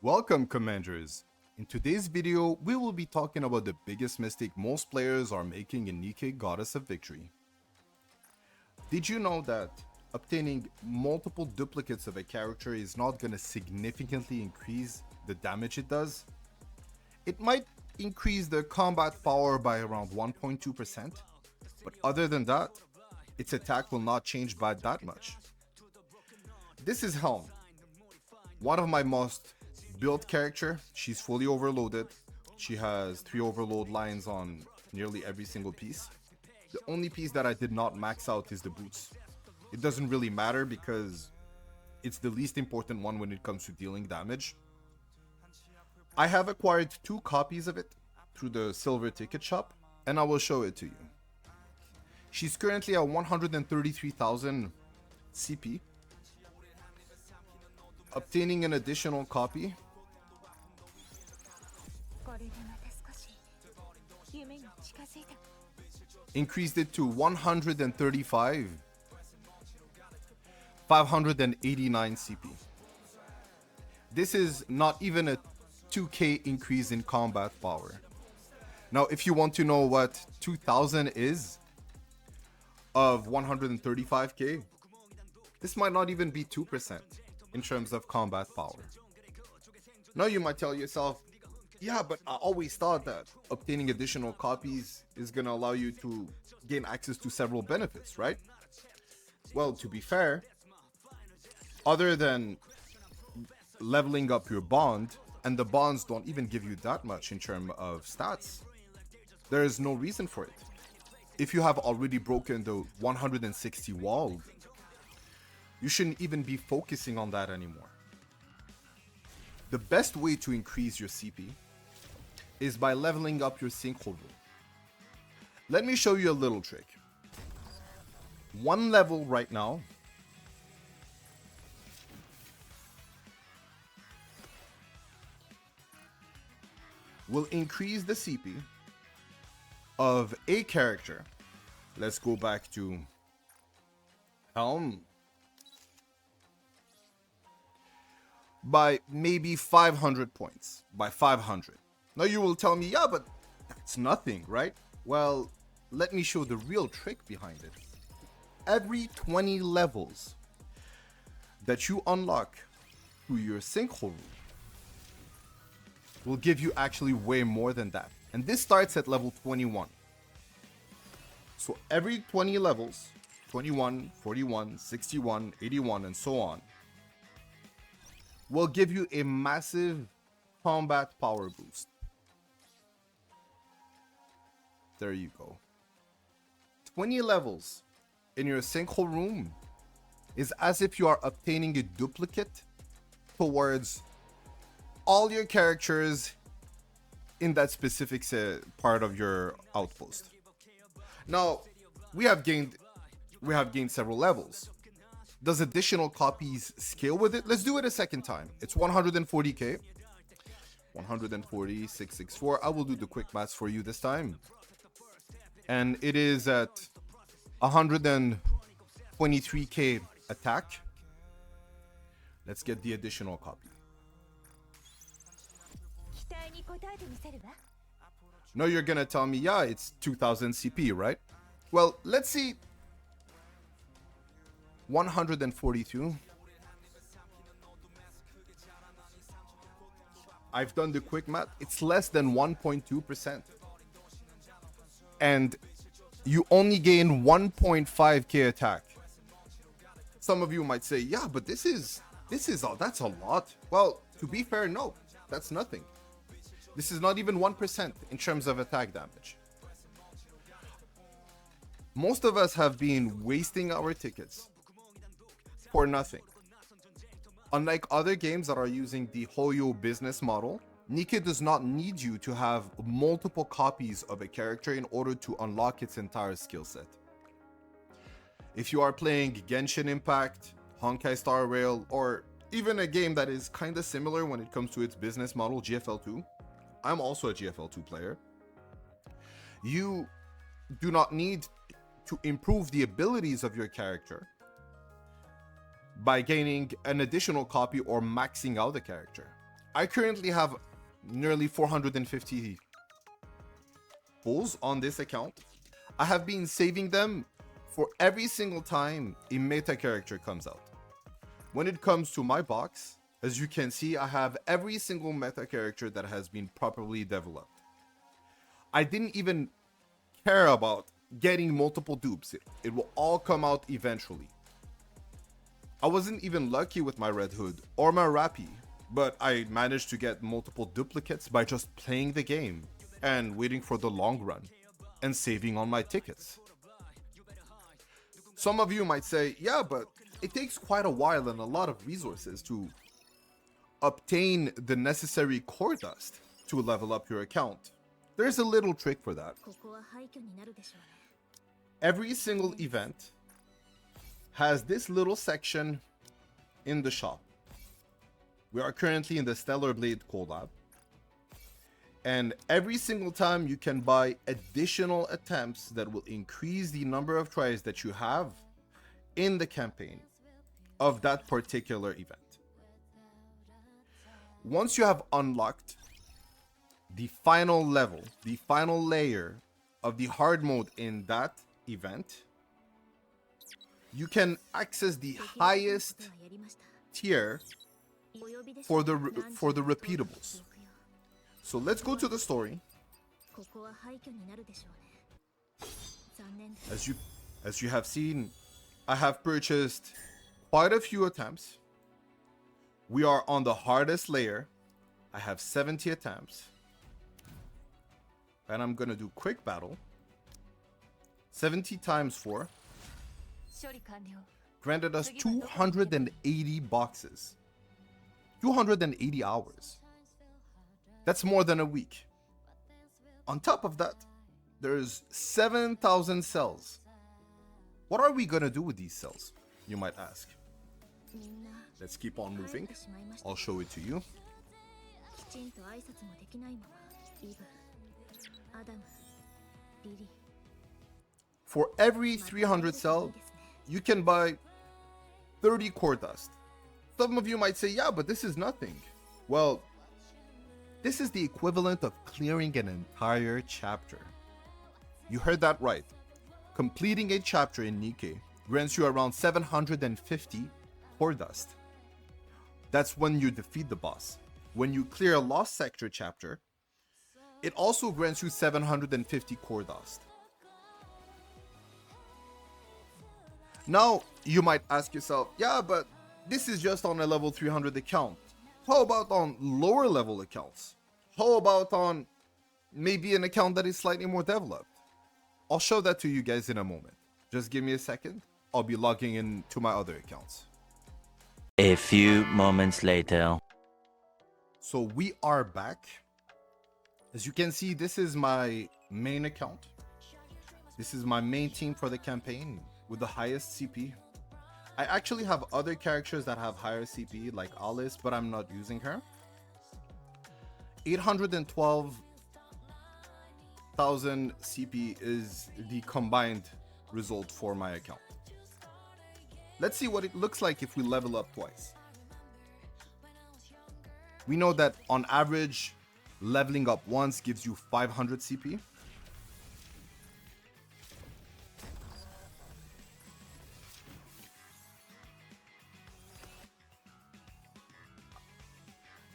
Welcome, Commanders! In today's video, we will be talking about the biggest mistake most players are making in Nikke Goddess of Victory. Did you know that obtaining multiple duplicates of a character is not going to significantly increase the damage it does? It might increase the combat power by around 1.2%, but other than that, its attack will not change by that much. This is Helm, one of my most built character. She's fully overloaded. She has 3 overload lines on nearly every single piece. The only piece that I did not max out is the boots. It doesn't really matter because it's the least important one when it comes to dealing damage. I have acquired 2 copies of it through the silver ticket shop, and I will show it to you. She's currently at 133,000 CP. Obtaining an additional copy increased it to 135, 589 CP. This is not even a 2k increase in combat power. Now, if you want to know what 2000 is of 135k, this might not even be 2% in terms of combat power. Now you might tell yourself, yeah, but I always thought that obtaining additional copies is going to allow you to gain access to several benefits, right? Well, to be fair, other than leveling up your bond, and the bonds don't even give you that much in terms of stats, there is no reason for it. If you have already broken the 160 wall, you shouldn't even be focusing on that anymore. The best way to increase your CP is by leveling up your sinkhole room. Let me show you a little trick. 1 level right now will increase the CP of a character. Let's go back to Helm. By maybe 500 points. By 500. Now you will tell me, yeah, but that's nothing, right? Well, let me show the real trick behind it. Every 20 levels that you unlock through your sinkhole room will give you actually way more than that. And this starts at level 21. So every 20 levels, 21, 41, 61, 81, and so on, will give you a massive combat power boost. There you go. 20 levels in your sinkhole room is as if you are obtaining a duplicate towards all your characters in that specific part of your outpost. Now, we have gained several levels. Does additional copies scale with it? Let's do it a second time. It's 140k. 140, 664. I will do the quick maths for you this time. And it is at 123k attack. Let's get the additional copy. Now you're gonna tell me, yeah, it's 2000 CP, right? Well, let's see. 142. I've done the quick math. It's less than 1.2%. And you only gain 1.5k attack. Some of you might say, yeah, but that's a lot. Well, to be fair, no, that's nothing. This is not even 1% in terms of attack damage. Most of us have been wasting our tickets for nothing. Unlike other games that are using the Hoyo business model, Nikke does not need you to have multiple copies of a character in order to unlock its entire skill set. If you are playing Genshin Impact, Honkai Star Rail, or even a game that is kinda similar when it comes to its business model, GFL2, I'm also a GFL2 player, you do not need to improve the abilities of your character by gaining an additional copy or maxing out the character. I currently have nearly 450 pulls on this account. I have been saving them for every single time a meta character comes out. When it comes to my box, as you can see, I have every single meta character that has been properly developed. I didn't even care about getting multiple dupes. It will all come out eventually. I wasn't even lucky with my Red Hood or my Rappy, but I managed to get multiple duplicates by just playing the game and waiting for the long run and saving on my tickets. Some of you might say, yeah, but it takes quite a while and a lot of resources to obtain the necessary Coredust to level up your account. There's a little trick for that. Every single event has this little section in the shop. We are currently in the Stellar Blade collab, and every single time you can buy additional attempts that will increase the number of tries that you have in the campaign of that particular event. Once you have unlocked the final level, the final layer of the hard mode in that event, you can access the highest tier for the repeatables. So let's go to the story. As you have seen, I have purchased quite a few attempts. We are on the hardest layer. I have 70 attempts. And I'm gonna do quick battle. 70 times 4 granted us 280 boxes. 280 hours. That's more than a week. On top of that, there's 7,000 cells. What are we gonna do with these cells, you might ask? Let's keep on moving. I'll show it to you. For every 300 cell, you can buy 30 Coredust. Some of you might say, yeah, but this is nothing. Well, this is the equivalent of clearing an entire chapter. You heard that right. Completing a chapter in Nikke grants you around 750 Coredust. That's when you defeat the boss. When you clear a Lost Sector chapter, it also grants you 750 Coredust. Now, you might ask yourself, yeah, but this is just on a level 300 account. How about on lower level accounts? How about on maybe an account that is slightly more developed? I'll show that to you guys in a moment. Just give me a second. I'll be logging in to my other accounts. A few moments later. So we are back. As you can see, this is my main account. This is my main team for the campaign with the highest CP. I actually have other characters that have higher CP like Alice, but I'm not using her. 812,000 CP is the combined result for my account. Let's see what it looks like if we level up twice. We know that on average, leveling up once gives you 500 CP.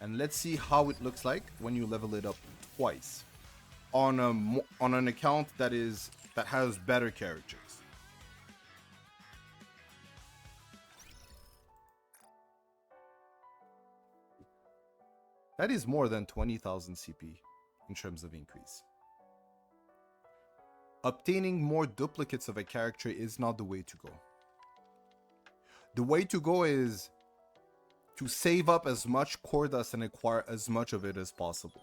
And let's see how it looks like when you level it up twice on an account that has better characters. That is more than 20,000 CP in terms of increase. Obtaining more duplicates of a character is not the way to go. The way to go is to save up as much Coredust and acquire as much of it as possible.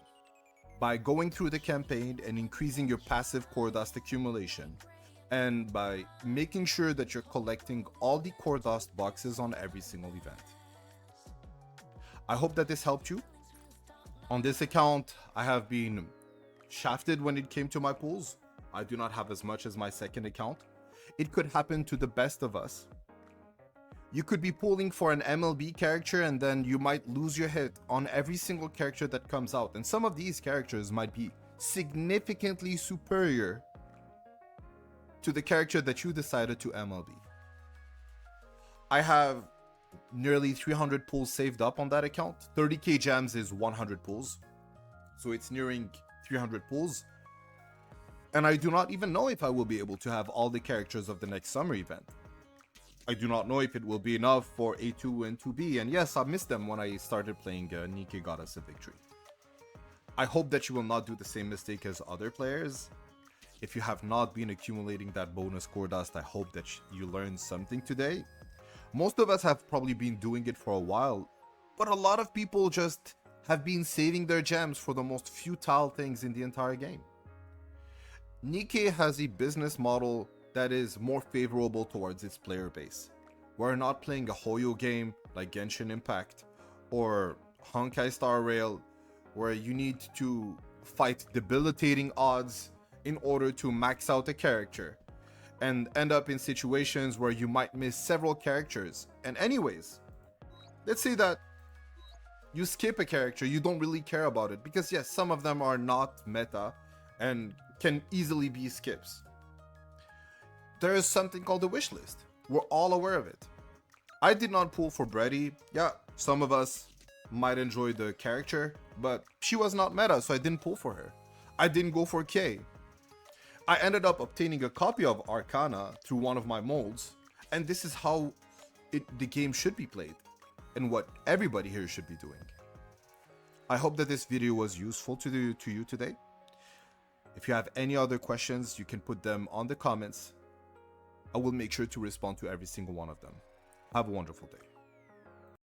By going through the campaign and increasing your passive Coredust accumulation, and by making sure that you're collecting all the Coredust boxes on every single event. I hope that this helped you. On this account, I have been shafted when it came to my pools. I do not have as much as my second account. It could happen to the best of us. You could be pulling for an MLB character and then you might lose your hit on every single character that comes out. And some of these characters might be significantly superior to the character that you decided to MLB. I have nearly 300 pulls saved up on that account. 30k gems is 100 pulls. So it's nearing 300 pulls. And I do not even know if I will be able to have all the characters of the next summer event. I do not know if it will be enough for A2 and 2B, and yes, I missed them when I started playing Nikke got us a victory. I hope that you will not do the same mistake as other players. If you have not been accumulating that bonus Coredust, I hope that you learned something today. Most of us have probably been doing it for a while, but a lot of people just have been saving their gems for the most futile things in the entire game. Nikke has a business model that is more favorable towards its player base. We're not playing a Hoyo game like Genshin Impact or Honkai Star Rail, where you need to fight debilitating odds in order to max out a character and end up in situations where you might miss several characters. And anyways, let's say that you skip a character, you don't really care about it, because yes, some of them are not meta and can easily be skips. There is something called a wish list. We're all aware of it. I did not pull for Brady. Yeah, some of us might enjoy the character, but she was not meta, so I didn't pull for her. I didn't go for Kay. I ended up obtaining a copy of Arcana through one of my molds, and this is how the game should be played, and what everybody here should be doing. I hope that this video was useful to you today. If you have any other questions, you can put them on the comments. I will make sure to respond to every single one of them. Have a wonderful day.